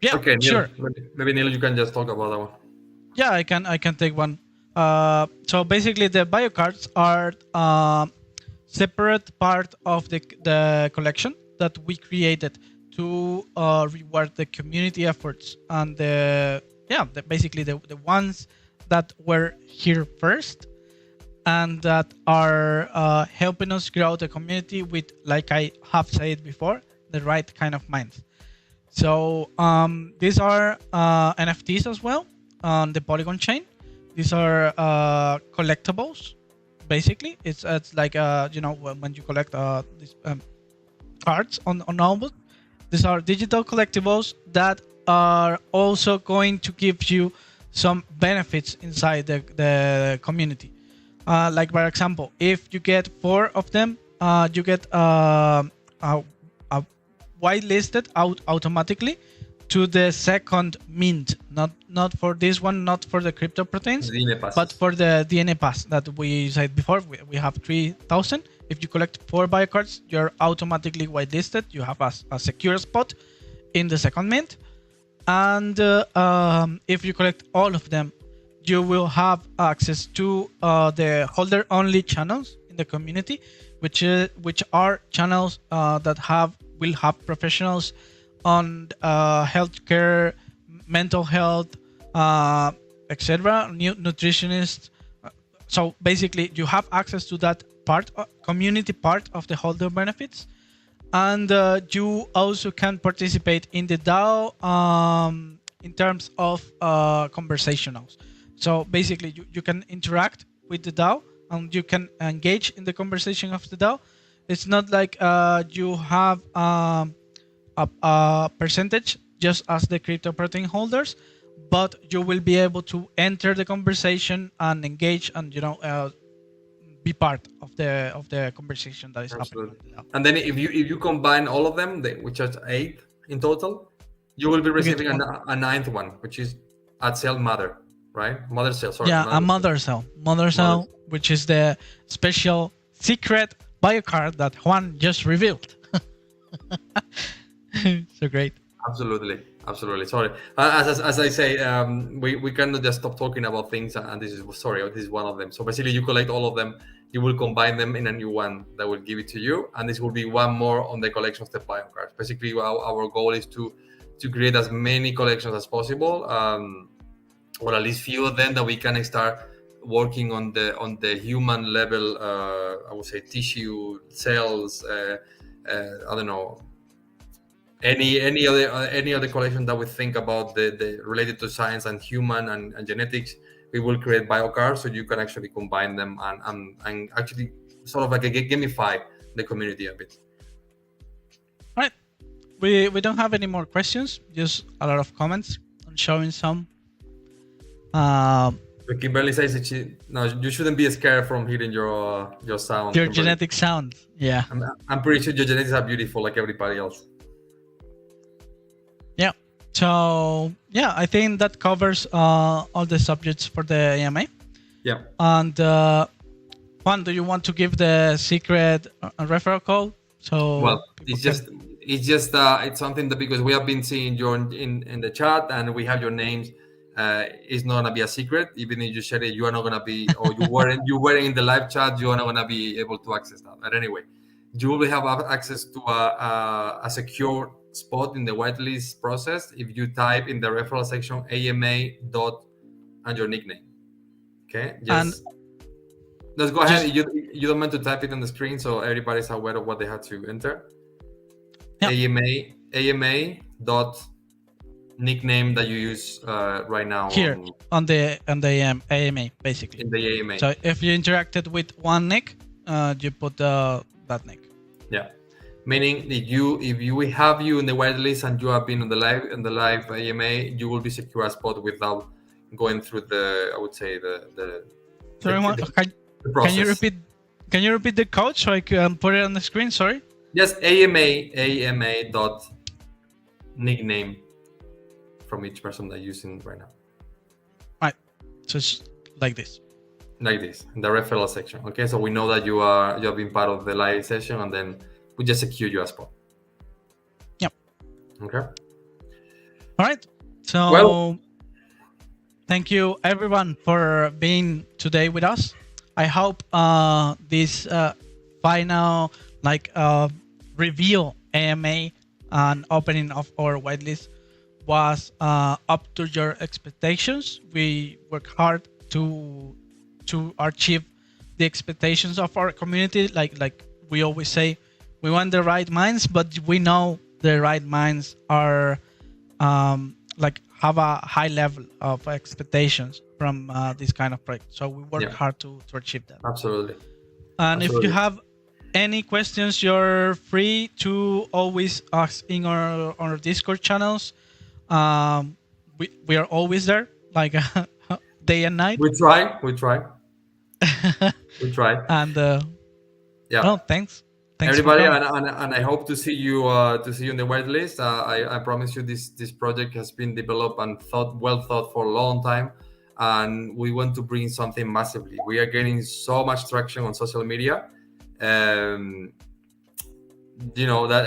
Yeah, okay, Neil, sure. Maybe Neil, you can just talk about that one. Yeah, I can take one. So basically, the biocards are separate part of the collection that we created to reward the community efforts and basically the ones that were here first and that are helping us grow the community with, like I have said before, the right kind of minds. So these are NFTs as well on the Polygon chain. These are collectibles. Basically, it's like when you collect these cards on albums. These are digital collectibles that are also going to give you some benefits inside the community. Like, for example, if you get 4 of them, you get whitelisted automatically to the second mint. Not for this one, not for the crypto proteins, but for the DNA pass that we said before. We have 3,000. If you collect 4 bio cards, you're automatically whitelisted. You have a secure spot in the second mint. And if you collect all of them, you will have access to the holder-only channels in the community, which are channels that will have professionals on healthcare, mental health, etc., nutritionists. So basically, you have access to that community part of the holder benefits, and you also can participate in the DAO in terms of conversationals. So basically, you can interact with the DAO and you can engage in the conversation of the DAO. It's not like you have a percentage just as the crypto protein holders, but you will be able to enter the conversation and engage and be part of the conversation that is happening. And then if you combine all of them, which are 8 in total, you will be receiving a 9th one, which is at cell mother, right? Mother cell, sorry. Yeah, a mother cell, which is the special secret bio card that Juan just revealed. So great. Absolutely. Sorry. As I say, we cannot just stop talking about things, and this is one of them. So basically, you collect all of them, you will combine them in a new one that will give it to you, and this will be one more on the collection of the bio cards. Basically, our goal is to create as many collections as possible, or at least few of them that we can start working on the human level. I would say tissue, cells. I don't know. Any other collection that we think about the related to science and human and genetics, we will create bio cards so you can actually combine them and actually sort of like gamify the community a bit. All right, we don't have any more questions, just a lot of comments and showing some. Kimberly says no, you shouldn't be scared from hearing your sound. Your Kimberly. genetic sound, yeah. I'm pretty sure your genetics are beautiful like everybody else. Yeah. So yeah, I think that covers all the subjects for the AMA. Yeah. And Juan, do you want to give the secret referral code? So well, it's something that because we have been seeing you in the chat and we have your names. It's not gonna be a secret. Even if you share it, you are not gonna be, or you weren't in the live chat, you are not gonna be able to access that. But anyway, you will have access to a secure spot in the whitelist process if you type in the referral section AMA dot and your nickname. Okay, just let's go ahead. You don't meant to type it on the screen, so everybody's aware of what they have to enter. Yeah. AMA dot nickname that you use right now here on the AMA, basically. In the AMA. So if you interacted with one nick, you put that nick. Yeah. Meaning if we have you in the whitelist and you have been on the live AMA, you will be secure a spot without going through the process. Can you repeat the code so I can put it on the screen? Sorry. Yes, AMA dot nickname from each person that you're using right now. Right. So it's like this. Like this in the referral section. Okay, so we know that you have been part of the live session, and then we just secure you a spot. Yep. Okay. All right. So thank you everyone for being today with us. I hope this final reveal AMA and opening of our whitelist was up to your expectations. We work hard to achieve the expectations of our community. Like we always say, we want the right minds, but we know the right minds are have a high level of expectations from this kind of project. So we work hard to achieve that. Absolutely. And if you have any questions, you're free to always ask in our Discord channels. We are always there, like day and night. We try. And well, thanks everybody, and I hope to see you in the whitelist. I promise you, this project has been developed and well thought for a long time, and we want to bring something massively. We are getting so much traction on social media, you know, that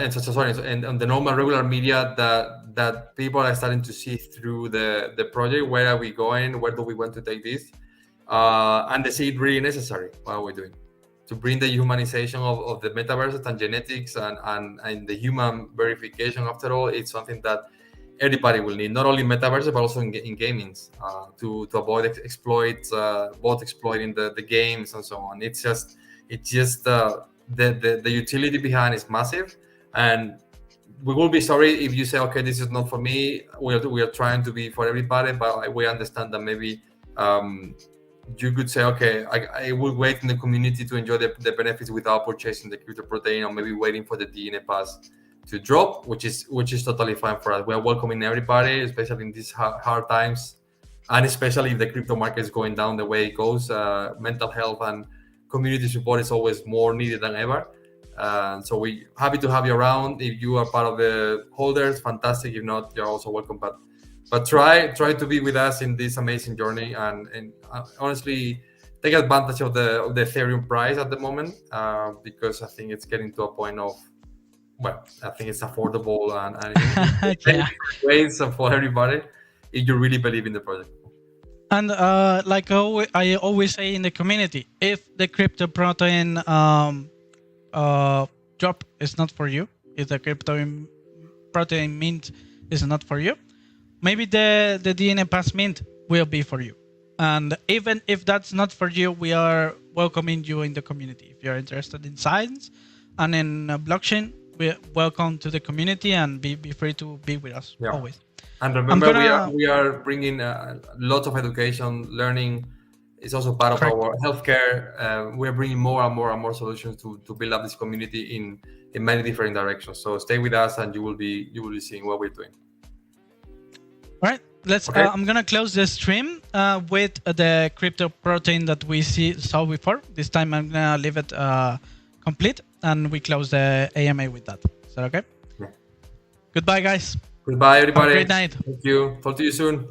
and on the normal regular media that people are starting to see through the project. Where are we going? Where do we want to take this? And they see it really necessary. What are we doing to bring the humanization of the metaverse and genetics and the human verification? After all, it's something that everybody will need, not only metaverse but also in gamings, to avoid exploits, bot exploiting the games and so on. It's just the utility behind is massive, and we will be sorry if you say, okay, this is not for me. We are trying to be for everybody, but we understand that maybe you could say, okay, I will wait in the community to enjoy the benefits without purchasing the crypto protein, or maybe waiting for the DNA pass to drop, which is totally fine for us. We are welcoming everybody, especially in these hard times, and especially if the crypto market is going down the way it goes. Mental health and community support is always more needed than ever. So we're happy to have you around. If you are part of the holders, fantastic. If not, you're also welcome. But try to be with us in this amazing journey, and honestly, take advantage of the Ethereum price at the moment, because I think it's getting to a point of, well, I think it's affordable and ways for everybody if you really believe in the project. And like I always say in the community, if the crypto protein drop is not for you, if the crypto protein mint is not for you, maybe the DNA pass mint will be for you. And even if that's not for you, we are welcoming you in the community. If you're interested in science and in blockchain, welcome to the community, and be free to be with us always. And remember, we are bringing lots of education, learning. It's also part of our healthcare. We're bringing more and more solutions to build up this community in many different directions. So stay with us, and you will be seeing what we're doing. All right, let's. Okay. I'm gonna close the stream with the crypto protein that we saw before. This time I'm gonna leave it complete, and we close the AMA with that. Is that okay? Yeah. Goodbye, guys. Goodbye, everybody. Have a great night. Thank you. Talk to you soon.